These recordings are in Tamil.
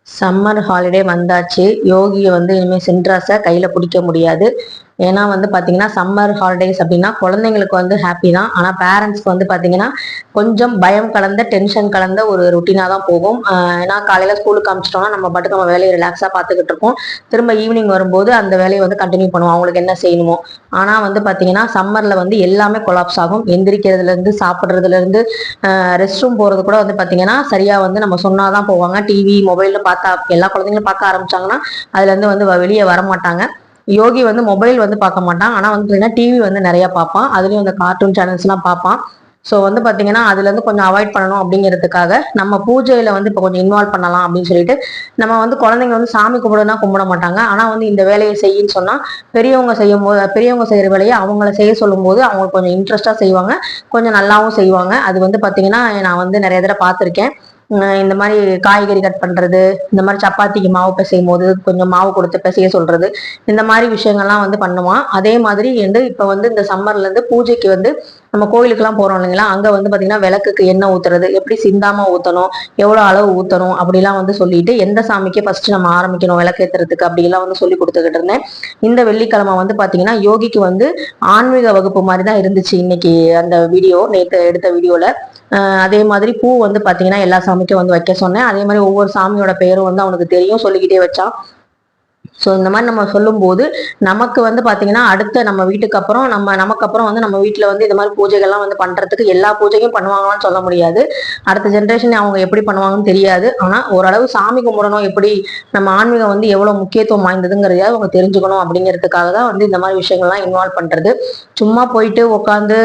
சம்மர் ஹாலிடே வந்தாச்சு. யோகியை வந்து இனிமேல் சென்ட்ராஸை கையில் பிடிக்க முடியாது. ஏன்னா வந்து பார்த்தீங்கன்னா சம்மர் ஹாலிடேஸ் அப்படின்னா குழந்தைங்களுக்கு வந்து ஹாப்பி தான். ஆனால் பேரண்ட்ஸ்க்கு வந்து பார்த்தீங்கன்னா கொஞ்சம் பயம் கலந்த டென்ஷன் கலந்த ஒரு ருட்டீனாக தான் போகும். ஏன்னா காலையில் ஸ்கூலுக்கு அனுப்பிச்சிட்டோம்னா நம்ம பாட்டுக்கு நம்ம வேலையை ரிலாக்ஸாக பார்த்துக்கிட்டு இருக்கோம். திரும்ப ஈவினிங் வரும்போது அந்த வேலையை வந்து கண்டினியூ பண்ணுவோம், அவங்களுக்கு என்ன செய்யணுமோ. ஆனால் வந்து பார்த்தீங்கன்னா சம்மரில் வந்து எல்லாமே கொலாப்ஸ் ஆகும். எந்திரிக்கிறதுலேருந்து சாப்பிட்றதுலேருந்து ரெஸ்ட் ரூம் போகிறது கூட வந்து பார்த்தீங்கன்னா சரியாக வந்து நம்ம சொன்னாதான் போவாங்க. டிவி மொபைலில் பார்த்தா எல்லா குழந்தைங்களும் பார்க்க ஆரம்பிச்சாங்கன்னா அதுலேருந்து வந்து வெளியே வர மாட்டாங்க. யோகி வந்து மொபைல் வந்து பார்க்க மாட்டான். ஆனால் வந்து பார்த்தீங்கன்னா டிவி வந்து நிறைய பார்ப்பான். அதுலேயும் அந்த கார்ட்டூன் சேனல்ஸ்லாம் பார்ப்பான். ஸோ வந்து பார்த்தீங்கன்னா அதுலேருந்து கொஞ்சம் அவாய்ட் பண்ணணும் அப்படிங்கிறதுக்காக நம்ம பூஜையில் வந்து இப்போ கொஞ்சம் இன்வால்வ் பண்ணலாம் அப்படின்னு சொல்லிட்டு நம்ம வந்து குழந்தைங்க வந்து சாமி கும்பிடுனா கும்பிட மாட்டாங்க. ஆனால் வந்து இந்த வேலையை செய்யின்னு சொன்னால் பெரியவங்க செய்கிற வேலையை அவங்கள செய்ய சொல்லும்போது அவங்க கொஞ்சம் இன்ட்ரெஸ்டாக செய்வாங்க, கொஞ்சம் நல்லாவும் செய்வாங்க. அது வந்து பார்த்தீங்கன்னா நான் வந்து நிறைய தடவை பார்த்துருக்கேன். இந்த மாதிரி காய்கறி கட் பண்றது, இந்த மாதிரி சப்பாத்திக்கு மாவு பிசையும் போது கொஞ்சம் மாவு கொடுத்து பிசைய சொல்றது, இந்த மாதிரி விஷயங்கள்லாம் வந்து பண்ணுவான். அதே மாதிரி வந்து இப்ப வந்து இந்த சம்மர்ல இருந்து பூஜைக்கு வந்து நம்ம கோயிலுக்கெல்லாம் போறோம் இல்லைங்களா, அங்க வந்து பாத்தீங்கன்னா விளக்குக்கு எண்ணெய் ஊத்துறது, எப்படி சிந்தாம ஊத்தணும், எவ்வளவு அளவு ஊத்தணும் அப்படிலாம் வந்து சொல்லிட்டு எந்த சாமிக்கு ஃபர்ஸ்ட் நம்ம ஆரம்பிக்கணும் விளக்கு ஏத்துறதுக்கு அப்படிலாம் வந்து சொல்லி கொடுத்துக்கிட்டு இருந்தேன். இந்த வெள்ளிக்கிழமை வந்து பாத்தீங்கன்னா யோகிக்கு வந்து ஆன்மீக வகுப்பு மாதிரி தான் இருந்துச்சு இன்னைக்கு அந்த வீடியோ, நேற்று எடுத்த வீடியோல. அதே மாதிரி பூ வந்து பாத்தீங்கன்னா எல்லா சாமிக்கும் வந்து வைக்க சொன்னேன். அதே மாதிரி ஒவ்வொரு சாமியோட பெயரும் வந்து அவனுக்கு தெரியும், சொல்லிக்கிட்டே வச்சான். ஸோ இந்த மாதிரி நம்ம சொல்லும்போது நமக்கு வந்து பார்த்தீங்கன்னா அடுத்த நம்ம வீட்டுக்கு அப்புறம் நமக்கு அப்புறம் வந்து நம்ம வீட்டில் வந்து இந்த மாதிரி பூஜைகள்லாம் வந்து பண்ணுறதுக்கு எல்லா பூஜையும் பண்ணுவாங்களான்னு சொல்ல முடியாது. அடுத்த ஜென்ரேஷன் அவங்க எப்படி பண்ணுவாங்கன்னு தெரியாது. ஆனால் ஓரளவு சாமி கும்பிடணும், எப்படி நம்ம ஆன்மீகம் வந்து எவ்வளோ முக்கியத்துவம் வாய்ந்ததுங்கிறதையாவது அவங்க தெரிஞ்சுக்கணும் அப்படிங்கிறதுக்காக தான் வந்து இந்த மாதிரி விஷயங்கள்லாம் இன்வால்வ் பண்ணுறது. சும்மா போயிட்டு உட்காந்து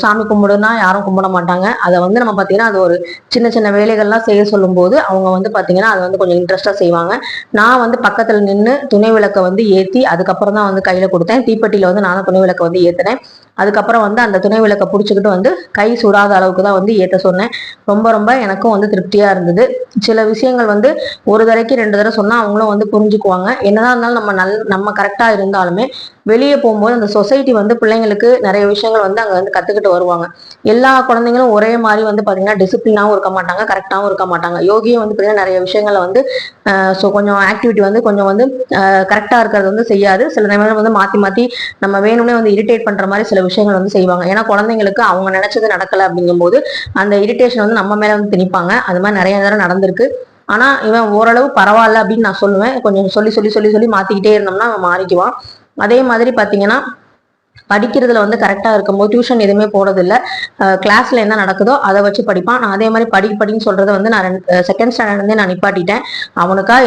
சாமி கும்பிடுனா யாரும் கும்பிட மாட்டாங்க. அதை வந்து நம்ம பார்த்தீங்கன்னா அது ஒரு சின்ன சின்ன வேலைகள்லாம் செய்ய சொல்லும்போது அவங்க வந்து பார்த்தீங்கன்னா அதை வந்து கொஞ்சம் இன்ட்ரெஸ்டாக செய்வாங்க. நான் வந்து பக்கத்தில் நின்று துணை விளக்கை வந்து ஏற்றி அதுக்கப்புறம் தான் வந்து கையில் கொடுத்தேன். தீப்பெட்டியில் வந்து நானும் துணை விளக்கை வந்து ஏற்றினேன். அதுக்கப்புறம் வந்து அந்த துணை விளக்கை பிடிச்சிக்கிட்டு வந்து கை சுடாத அளவுக்கு தான் வந்து ஏற்ற சொன்னேன். ரொம்ப ரொம்ப எனக்கும் வந்து திருப்தியாக இருந்தது. சில விஷயங்கள் வந்து ஒரு தடவைக்கு 2 தடவை சொன்னால் அவங்களும் வந்து புரிஞ்சுக்குவாங்க. என்னதான் இருந்தாலும் நம்ம கரெக்டாக இருந்தாலுமே வெளியே போகும்போது அந்த சொசைட்டி வந்து பிள்ளைங்களுக்கு நிறைய விஷயங்கள் வந்து அங்கே வந்து கற்றுக்கிட்டு வருவாங்க. எல்லா குழந்தைங்களும் ஒரே மாதிரி வந்து பார்த்தீங்கன்னா டிசிப்ளினாகவும் இருக்க மாட்டாங்க, கரெக்டாகவும் இருக்க மாட்டாங்க. யோகியும் வந்து பார்த்தீங்கன்னா நிறைய விஷயங்களை வந்து ஸோ கொஞ்சம் ஆக்டிவிட்டி வந்து கொஞ்சம் வந்து கரெக்டாக இருக்கிறது வந்து செய்யாது. சில நேரம் வந்து மாற்றி மாற்றி நம்ம வேணும்னே வந்து இரிட்டேட் பண்ணுற மாதிரி சில விஷயங்கள் வந்து செய்வாங்க. ஏன்னா குழந்தைங்களுக்கு அவங்க நினைச்சது நடக்கலை அப்படிங்கும்போது அந்த இரிட்டேஷன் வந்து நம்ம மேலே வந்து திணிப்பாங்க. அது மாதிரி நிறைய நேரம் நடந்திருக்கு. ஆனா இவன் ஓரளவு பரவாயில்ல அப்படின்னு நான் சொல்லுவேன். கொஞ்சம் சொல்லி சொல்லி சொல்லி சொல்லி மாத்திக்கிட்டே இருந்தோம்னா அவன் மாறிக்குவான். அதே மாதிரி பாத்தீங்கன்னா படிக்கிறதுல வந்து கரெக்டாக இருக்கும்போது டியூஷன் எதுவுமே போறதில்லை. கிளாஸ்ல என்ன நடக்குதோ அதை வச்சு படிப்பான். நான் அதே மாதிரி படின்னு சொல்றதை வந்து நான் செகண்ட் ஸ்டாண்டர்ட்லேருந்தே நான் நிப்பாட்டிட்டேன். அவனுக்கா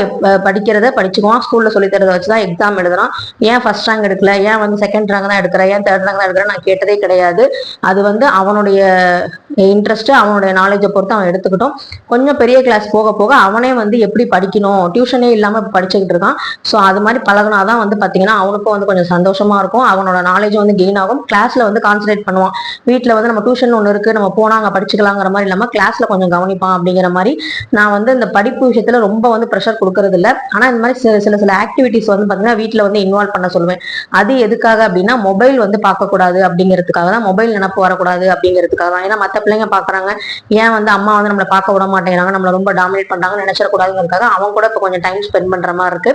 படிக்கிறத படிச்சுக்குவான். ஸ்கூல்ல சொல்லி தரதை வச்சுதான் எக்ஸாம் எழுதுறான். ஏன் ஃபர்ஸ்ட் ரேங்க் எடுக்கல, ஏன் வந்து செகண்ட் ரேங்க் தான் எடுக்கிற, ஏன் தேர்ட் ரேங்க் தான் எடுக்கிற நான் கேட்டதே கிடையாது. அது வந்து அவனுடைய இன்ட்ரெஸ்ட், அவனுடைய நாலேஜை பொறுத்து அவன் எடுத்துக்கிட்டோம். கொஞ்சம் பெரிய கிளாஸ் போக போக அவனே வந்து எப்படி படிக்கணும், டியூஷனே இல்லாம படிச்சுக்கிட்டு இருக்கான். ஸோ அது மாதிரி பழகினாதான் வந்து பாத்தீங்கன்னா அவனுக்கும் வந்து கொஞ்சம் சந்தோஷமா இருக்கும். அவனோட நாலேஜ் வந்து கெயின் ஆகும். கிளாஸ்ல வந்து கான்சன்ட்ரேட் பண்ணுவான். வீட்டுல வந்து நம்ம டியூஷன் ஒன்று இருக்கு, நம்ம போனா அங்க படிச்சுக்கலாங்கிற மாதிரி இல்லாம கிளாஸ்ல கொஞ்சம் கவனிப்பான் அப்படிங்கிற மாதிரி. நான் வந்து இந்த படிப்பு விஷயத்துல ரொம்ப வந்து ப்ரெஷர் கொடுக்கறது இல்லை. ஆனா இந்த மாதிரி சில ஆக்டிவிட்டிஸ் வந்து பாத்தீங்கன்னா வீட்டுல வந்து இன்வால்வ் பண்ண சொல்லுவேன். அது எதுக்காக அப்படின்னா மொபைல் வந்து பார்க்கக்கூடாது அப்படிங்கிறதுக்காக தான், மொபைல் நினப்பு வரக்கூடாது அப்படிங்கிறதுக்காக தான். ஏன்னா மற்ற பிள்ளைங்க பாக்குறாங்க, ஏன் வந்து அம்மா வந்து நம்மளை பார்க்க விட மாட்டேங்கிறாங்க, நம்மளை ரொம்ப டாமினேட் பண்றாங்கன்னு நினைச்சிடக்கூடாதுங்கிறதுக்காக அவன் கூட இப்போ கொஞ்சம் டைம் ஸ்பெண்ட் பண்ற மாதிரி இருக்கு.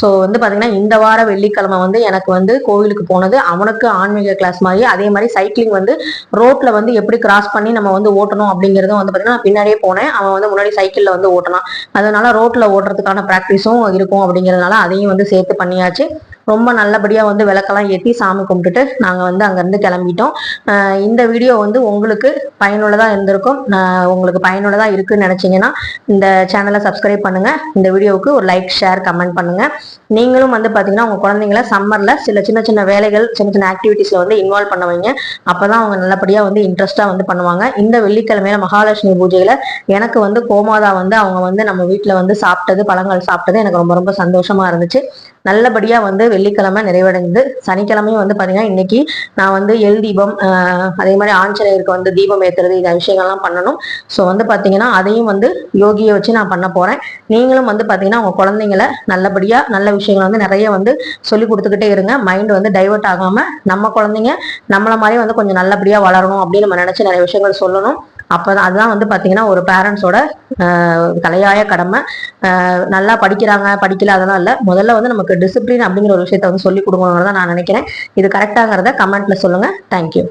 ஸோ வந்து பாத்தீங்கன்னா இந்த வார வெள்ளிக்கிழமை வந்து எனக்கு வந்து கோவிலுக்கு போனது அவனுக்கு ஆன்மீக கிளாஸ் மாதிரி. அதே மாதிரி சைக்கிளிங் வந்து ரோட்ல வந்து எப்படி கிராஸ் பண்ணி நம்ம வந்து ஓட்டணும் அப்படிங்கிறதும் வந்து பாத்தீங்கன்னா நான் பின்னாடியே போனேன். அவன் வந்து முன்னாடி சைக்கிள்ல வந்து ஓட்டலாம். அதனால ரோட்ல ஓட்டுறதுக்கான ப்ராக்டிஸும் இருக்கும் அப்படிங்கிறதுனால அதையும் வந்து சேர்த்து பண்ணியாச்சு. ரொம்ப நல்லபடியா வந்து விளக்கெல்லாம் ஏற்றி சாமி கும்பிட்டுட்டு நாங்கள் வந்து அங்கேருந்து கிளம்பிட்டோம். இந்த வீடியோ வந்து உங்களுக்கு பயனுள்ளதாக இருந்திருக்கும். உங்களுக்கு பயனுள்ளதாக இருக்குன்னு நினச்சிங்கன்னா இந்த சேனலை சப்ஸ்கிரைப் பண்ணுங்க. இந்த வீடியோவுக்கு ஒரு லைக், ஷேர், கமெண்ட் பண்ணுங்க. நீங்களும் வந்து பார்த்தீங்கன்னா உங்கள் குழந்தைங்கள சம்மரில் சின்ன சின்ன வேலைகள், சின்ன ஆக்டிவிட்டீஸில் வந்து இன்வால்வ் பண்ண வைங்க. அப்போ தான் அவங்க நல்லபடியாக வந்து இன்ட்ரெஸ்ட்டாக வந்து பண்ணுவாங்க. இந்த வெள்ளிக்கிழமையில மகாலட்சுமி பூஜையில் எனக்கு வந்து கோமாதா வந்து அவங்க வந்து நம்ம வீட்டில் வந்து சாப்பிட்டது, பழங்கள் சாப்பிட்டது எனக்கு ரொம்ப ரொம்ப சந்தோஷமா இருந்துச்சு. நல்லபடியா வந்து வெள்ளிக்கிழமை நிறைவடைந்தது. சனிக்கிழமையும் வந்து பாத்தீங்கன்னா இன்னைக்கு நான் வந்து எல் தீபம், அதே மாதிரி ஆஞ்சநேயருக்கு வந்து தீபம் ஏத்துறது, இந்த விஷயங்கள்லாம் பண்ணணும். ஸோ வந்து பாத்தீங்கன்னா அதையும் வந்து யோகியை வச்சு நான் பண்ண போறேன். நீங்களும் வந்து பாத்தீங்கன்னா உங்க குழந்தைங்களை நல்லபடியா நல்ல விஷயங்களை வந்து நிறைய வந்து சொல்லி கொடுத்துக்கிட்டே இருங்க. மைண்ட் வந்து டைவர்ட் ஆகாம நம்ம குழந்தைங்க நம்மள மாதிரி வந்து கொஞ்சம் நல்லபடியா வளரணும் அப்படின்னு நம்ம நினைச்சு நிறைய விஷயங்கள் சொல்லணும். அப்போதான் அதுதான் வந்து பார்த்தீங்கன்னா ஒரு பேரண்ட்ஸோட தலையாய கடமை. நல்லா படிக்கிறாங்க படிக்கல அதெல்லாம் இல்லை, முதல்ல வந்து நமக்கு டிசிப்ளின் அப்படிங்கிற ஒரு விஷயத்த வந்து சொல்லி கொடுக்கணுங்கிறத நான் நினைக்கிறேன். இது கரெக்டாங்கிறத கமெண்ட்ல சொல்லுங்க. தேங்க்யூ.